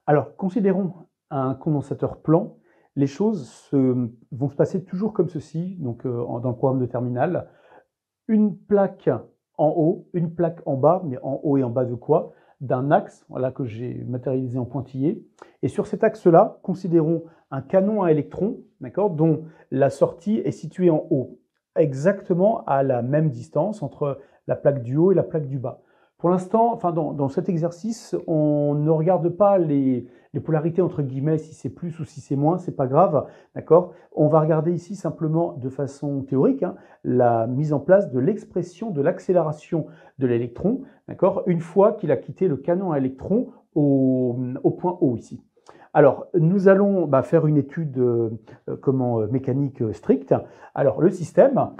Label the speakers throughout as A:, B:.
A: Alors, considérons un condensateur plan. Les choses vont se passer toujours comme ceci, donc dans le programme de terminal. Une plaque en haut, une plaque en bas, mais en haut et en bas de quoi? D'un axe, voilà, que j'ai matérialisé en pointillé. Et sur cet axe-là, considérons un canon à électrons, d'accord, dont la sortie est située en haut, exactement à la même distance entre la plaque du haut et la plaque du bas. Pour l'instant, enfin dans cet exercice, on ne regarde pas les polarités entre guillemets, si c'est plus ou si c'est moins, c'est pas grave, d'accord. On va regarder ici simplement de façon théorique la mise en place de l'expression de l'accélération de l'électron, d'accord, une fois qu'il a quitté le canon à électrons au point O ici. Alors, nous allons faire une étude mécanique stricte. Alors, le système,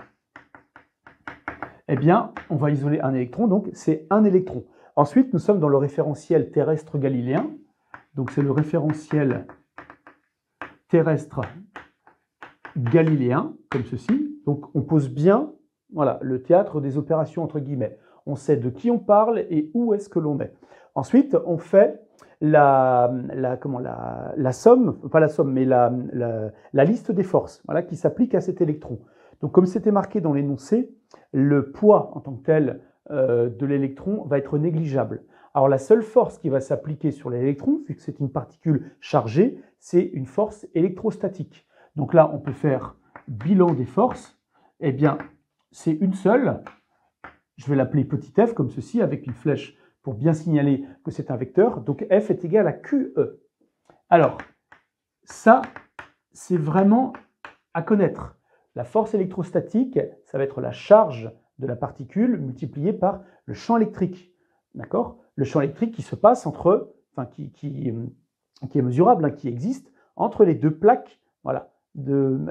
A: eh bien, on va isoler un électron, donc c'est un électron. Ensuite, nous sommes dans le référentiel terrestre galiléen. Donc, c'est le référentiel terrestre galiléen, comme ceci. Donc, on pose bien, voilà, le théâtre des opérations, entre guillemets. On sait de qui on parle et où est-ce que l'on est. Ensuite, on fait la somme, pas la somme, mais la liste des forces, voilà, qui s'applique à cet électron. Donc, comme c'était marqué dans l'énoncé, le poids en tant que tel de l'électron va être négligeable. Alors, la seule force qui va s'appliquer sur l'électron, vu que c'est une particule chargée, c'est une force électrostatique. Donc là, on peut faire bilan des forces. Eh bien, c'est une seule. Je vais l'appeler petit f, comme ceci, avec une flèche pour bien signaler que c'est un vecteur. Donc, f est égal à QE. Alors, ça, c'est vraiment à connaître. La force électrostatique, ça va être la charge de la particule multipliée par le champ électrique. D'accord? Le champ électrique qui se passe entre, enfin, qui est mesurable, qui existe entre les deux plaques, voilà,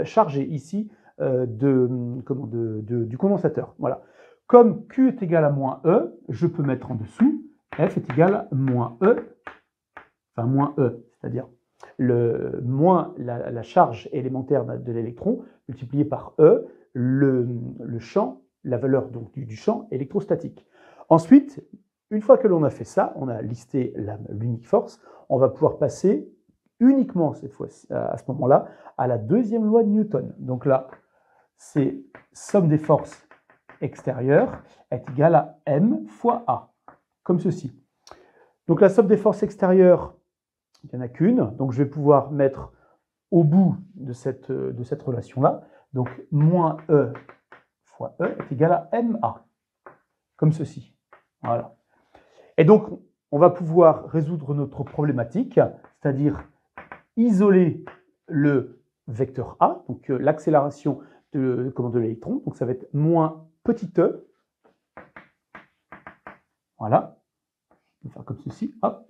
A: chargées ici du condensateur. Voilà. Comme Q est égal à moins E, je peux mettre en dessous F est égal à moins E, enfin moins E, c'est-à-dire moins la charge élémentaire de l'électron multiplié par E, le champ, la valeur donc, du champ électrostatique. Ensuite, une fois que l'on a fait ça, on a listé l'unique force, on va pouvoir passer uniquement cette fois-ci, à ce moment-là, à la deuxième loi de Newton. Donc là, c'est somme des forces extérieures est égale à M fois A, comme ceci. Donc la somme des forces extérieures, il n'y en a qu'une, donc je vais pouvoir mettre au bout de cette relation-là, donc moins E fois E est égal à MA, comme ceci. Voilà. Et donc, on va pouvoir résoudre notre problématique, c'est-à-dire isoler le vecteur A, donc l'accélération de l'électron, donc ça va être moins petit e, voilà, on va faire comme ceci, hop,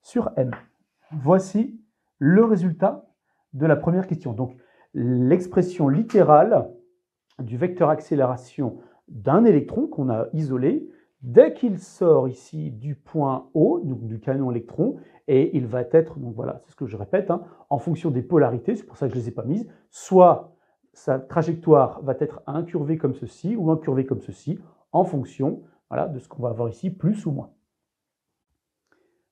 A: sur M. Voici le résultat de la première question. Donc, l'expression littérale du vecteur accélération d'un électron qu'on a isolé, dès qu'il sort ici du point O, donc du canon électron, et il va être, donc voilà, c'est ce que je répète, en fonction des polarités, c'est pour ça que je ne les ai pas mises, soit sa trajectoire va être incurvée comme ceci, ou incurvée comme ceci, en fonction voilà, de ce qu'on va avoir ici, plus ou moins.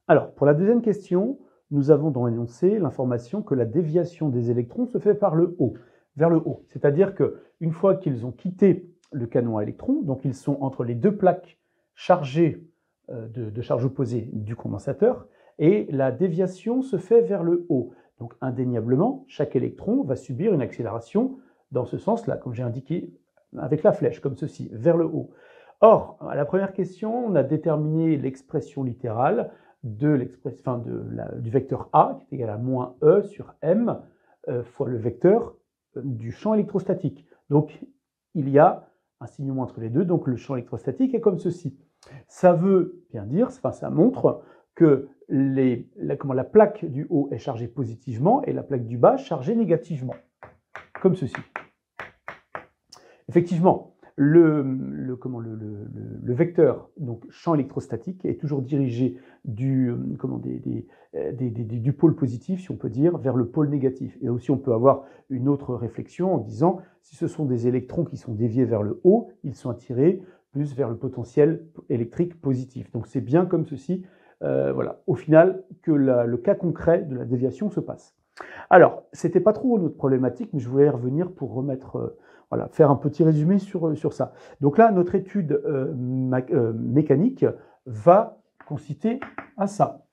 A: Alors, pour la deuxième question, nous avons dans l'énoncé l'information que la déviation des électrons se fait par le haut, vers le haut. C'est-à-dire qu'une fois qu'ils ont quitté le canon à électrons, donc ils sont entre les deux plaques chargées de charge opposée du condensateur, et la déviation se fait vers le haut. Donc indéniablement, chaque électron va subir une accélération dans ce sens-là, comme j'ai indiqué avec la flèche, comme ceci, vers le haut. Or, à la première question, on a déterminé l'expression littérale du vecteur A, qui est égal à moins E sur M, fois le vecteur du champ électrostatique. Donc, il y a un signe moins entre les deux, donc le champ électrostatique est comme ceci. Ça veut bien dire, ça montre que la plaque du haut est chargée positivement et la plaque du bas chargée négativement, comme ceci. Effectivement, le vecteur, donc champ électrostatique, est toujours dirigé du pôle positif, si on peut dire, vers le pôle négatif. Et aussi, on peut avoir une autre réflexion en disant, si ce sont des électrons qui sont déviés vers le haut, ils sont attirés plus vers le potentiel électrique positif. Donc c'est bien comme ceci voilà, au final, que le cas concret de la déviation se passe. Alors, c'était pas trop notre problématique, mais je voulais y revenir pour remettre, voilà, faire un petit résumé sur ça. Donc là, notre étude mécanique va consister à ça.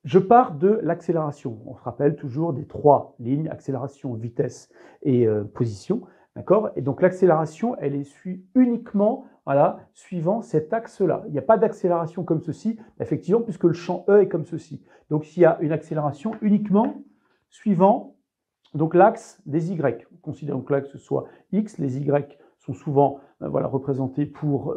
A: Je pars de l'accélération. On se rappelle toujours des 3 lignes, accélération, vitesse et position. D'accord? Et donc l'accélération, elle est uniquement, voilà, suivant cet axe-là. Il n'y a pas d'accélération comme ceci, effectivement, puisque le champ E est comme ceci. Donc il y a une accélération uniquement suivant donc l'axe des Y. Considérons que l'axe soit X, les Y sont souvent voilà, représentés pour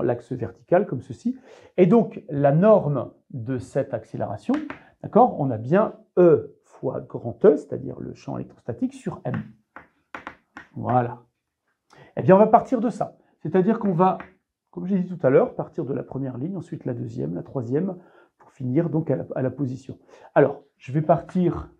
A: l'axe vertical, comme ceci. Et donc, la norme de cette accélération, d'accord, on a bien E fois grand E, c'est-à-dire le champ électrostatique, sur M. Voilà. Eh bien, on va partir de ça. C'est-à-dire qu'on va, comme j'ai dit tout à l'heure, partir de la première ligne, ensuite la deuxième, la troisième, pour finir donc à la position. Alors, je vais partir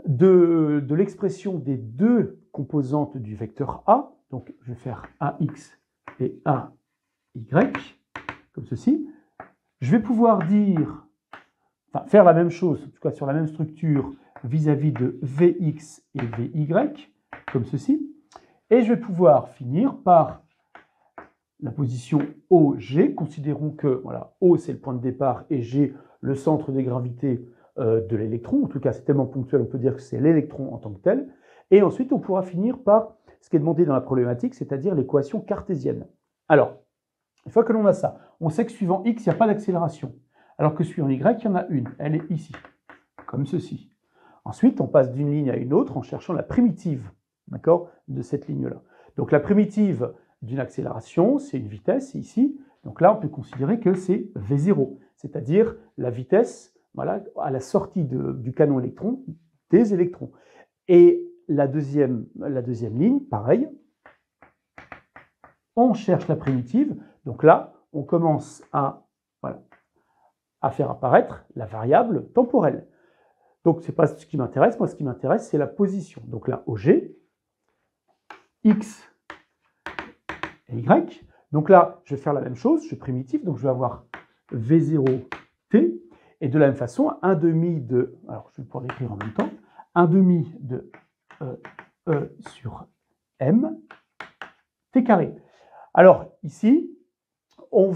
A: de l'expression des 2 composantes du vecteur A. Donc, je vais faire AX et AY, comme ceci. Je vais pouvoir dire, enfin, faire la même chose, en tout cas sur la même structure, vis-à-vis de Vx et Vy, comme ceci. Et je vais pouvoir finir par la position OG. Considérons que voilà, O, c'est le point de départ, et G, le centre de gravité de l'électron. En tout cas, c'est tellement ponctuel, on peut dire que c'est l'électron en tant que tel. Et ensuite, on pourra finir par ce qui est demandé dans la problématique, c'est-à-dire l'équation cartésienne. Alors, une fois que l'on a ça, on sait que suivant x, il n'y a pas d'accélération, alors que suivant y, il y en a une. Elle est ici, comme ceci. Ensuite, on passe d'une ligne à une autre en cherchant la primitive, d'accord, de cette ligne-là. Donc, la primitive d'une accélération, c'est une vitesse, ici. Donc là, on peut considérer que c'est V0, c'est-à-dire la vitesse, voilà, à la sortie du canon électron, des électrons. Et la deuxième ligne, pareil, on cherche la primitive. Donc là, on commence à faire apparaître la variable temporelle. Donc, ce n'est pas ce qui m'intéresse. Moi, ce qui m'intéresse, c'est la position. Donc là, OG, X et Y. Donc là, je vais faire la même chose. Je suis primitif. Donc, je vais avoir V0T. Et de la même façon, 1 demi de... Alors, je vais pouvoir l'écrire en même temps. 1 demi de E sur M, T carré. Alors, ici, on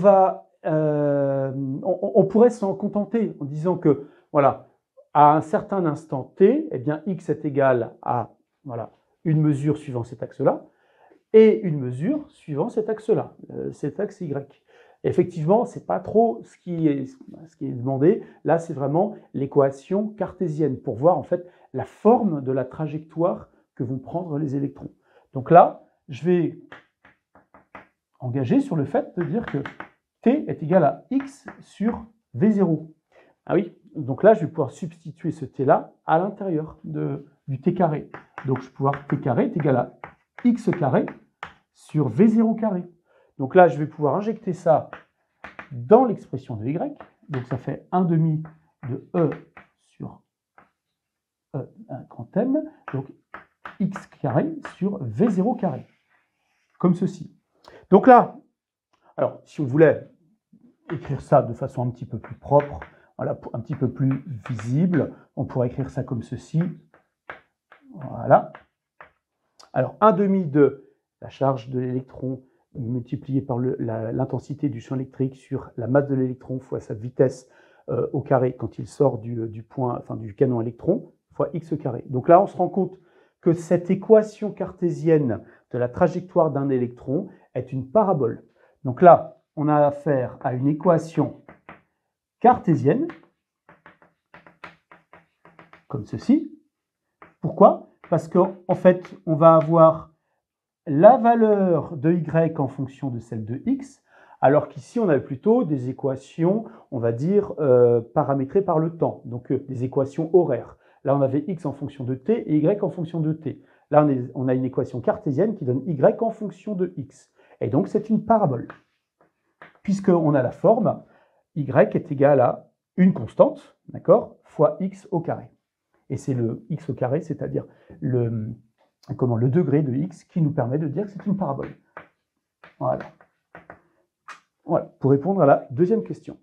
A: pourrait s'en contenter en disant que, voilà, à un certain instant t, eh bien, x est égal à voilà, une mesure suivant cet axe-là et une mesure suivant cet axe-là, cet axe y. Effectivement, ce n'est pas trop ce qui est demandé. Là, c'est vraiment l'équation cartésienne pour voir en fait la forme de la trajectoire que vont prendre les électrons. Donc là, je vais engager sur le fait de dire que t est égal à x sur v0. Ah oui, donc là, je vais pouvoir substituer ce t-là à l'intérieur du t carré. Donc, je vais pouvoir t carré est égal à x carré sur v0 carré. Donc là, je vais pouvoir injecter ça dans l'expression de y. Donc, ça fait 1 demi de e sur e, un grand M. Donc, x carré sur v0 carré. Comme ceci. Donc là, alors, si on voulait écrire ça de façon un petit peu plus propre, voilà, un petit peu plus visible, on pourrait écrire ça comme ceci. Voilà. Alors, 1 demi de la charge de l'électron multiplié par l'intensité du champ électrique sur la masse de l'électron fois sa vitesse au carré quand il sort du canon électron, fois x carré. Donc là, on se rend compte que cette équation cartésienne de la trajectoire d'un électron est une parabole. Donc là, on a affaire à une équation cartésienne, comme ceci. Pourquoi? Parce qu'en fait, on va avoir la valeur de y en fonction de celle de x, alors qu'ici, on a plutôt des équations, on va dire, paramétrées par le temps, donc des équations horaires. Là, on avait x en fonction de t et y en fonction de t. Là, on a une équation cartésienne qui donne y en fonction de x. Et donc, c'est une parabole, puisqu'on a la forme y est égal à une constante, d'accord, fois x au carré. Et c'est le x au carré, c'est-à-dire le degré de x qui nous permet de dire que c'est une parabole. Voilà. Voilà, pour répondre à la deuxième question.